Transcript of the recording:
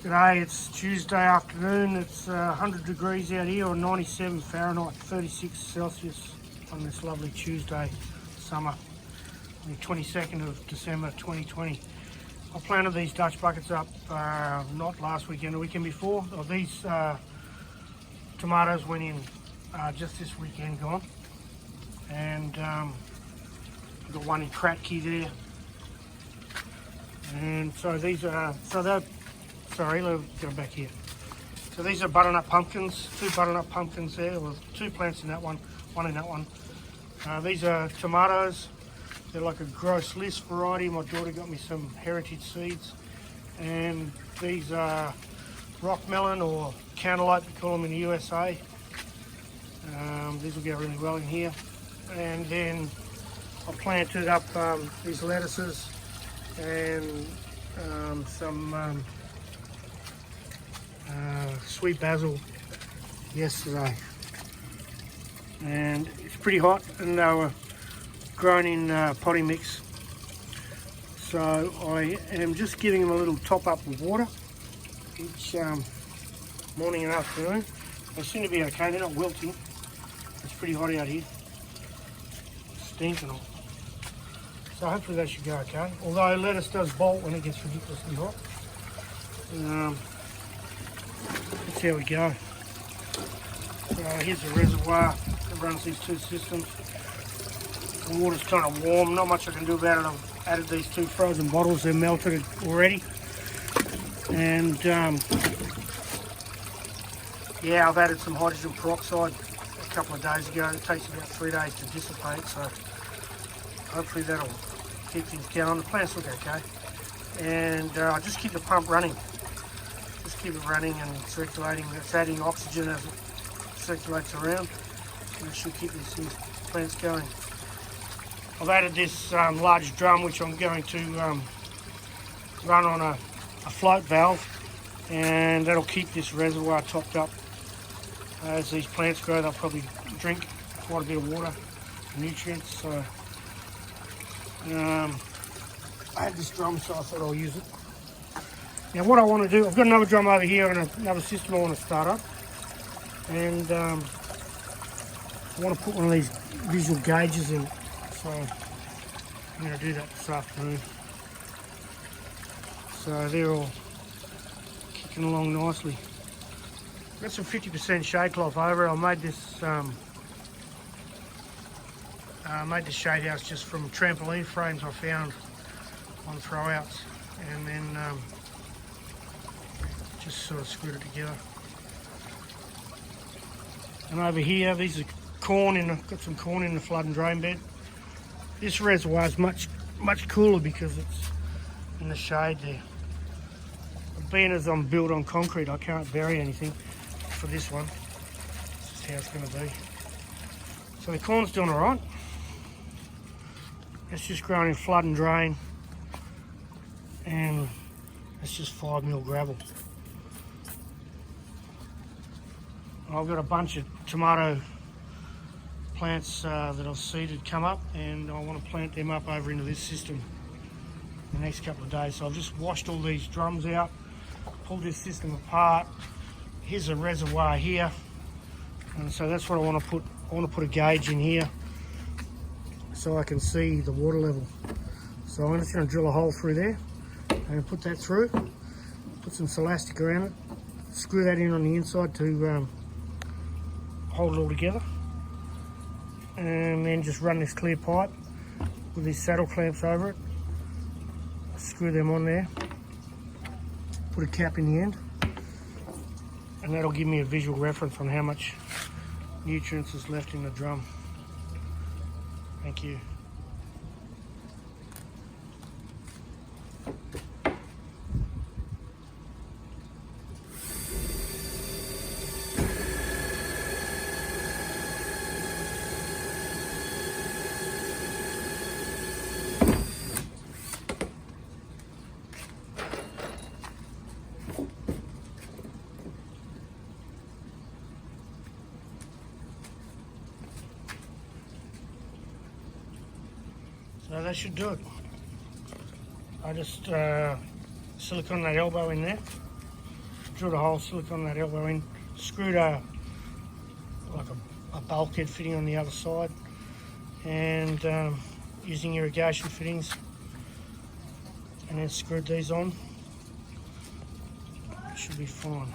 Today it's Tuesday afternoon, it's 100 degrees out here, or 97 Fahrenheit, 36 Celsius on this lovely Tuesday summer, the 22nd of December 2020. I planted these Dutch buckets up not last weekend, the weekend before. These tomatoes went in just this weekend gone, and I've got one in Kratky there. And so these are, sorry, let's go back here. So these are butternut pumpkins, two butternut pumpkins there, or two plants in that one in that one. These are tomatoes. They're like a gross list variety. My daughter got me some heritage seeds. And these are rock melon, or cantaloupe, we call them in the USA. These will go really well in here. And then I planted up these lettuces and some sweet basil yesterday, and it's pretty hot, and they were grown in potting mix, so I am just giving them a little top up with water each morning and afternoon. They seem to be okay, they're not wilting. It's pretty hot out here, stinking hot, so hopefully they should go okay, although lettuce does bolt when it gets ridiculously hot. That's how we go. Here's the reservoir that runs these two systems. The water's kind of warm, not much I can do about it. I've added these two frozen bottles, they're melted already. And yeah, I've added some hydrogen peroxide a couple of days ago. It takes about 3 days to dissipate, so hopefully that'll keep things going. The plants look okay. And I just keep the pump running. Keep it running and circulating. It's adding oxygen as it circulates around, and it should keep these plants going. I've added this large drum, which I'm going to run on a float valve, and that'll keep this reservoir topped up. As these plants grow, they'll probably drink quite a bit of water, nutrients. So I had this drum, so I thought I'll use it. Now what I want to do, I've got another drum over here and another system I want to start up, and I want to put one of these visual gauges in, so I'm going to do that this afternoon. So they're all kicking along nicely. Got some 50% shade cloth over it. I made this shade house just from trampoline frames I found on throwouts, and then just sort of screwed it together. And over here, these are corn got some corn in the flood and drain bed. This reservoir is much cooler because it's in the shade there. But being as I'm built on concrete, I can't bury anything for this one. This is how it's going to be. So the corn's doing all right. It's just growing in flood and drain, and it's just 5mm gravel. I've got a bunch of tomato plants that I've seeded come up, and I want to plant them up over into this system in the next couple of days. So I've just washed all these drums out, pulled this system apart. Here's a reservoir here, and so that's what I want to put. I want to put a gauge in here so I can see the water level. So I'm just going to drill a hole through there and put that through, put some elastic around it, screw that in on the inside to hold it all together, and then just run this clear pipe with these saddle clamps over it, screw them on there, put a cap in the end, and that'll give me a visual reference on how much nutrients is left in the drum. Thank you. So that should do it. I just silicone that elbow in there, drilled a hole, silicone that elbow in, screwed a bulkhead fitting on the other side, and using irrigation fittings, and then screwed these on. It should be fine.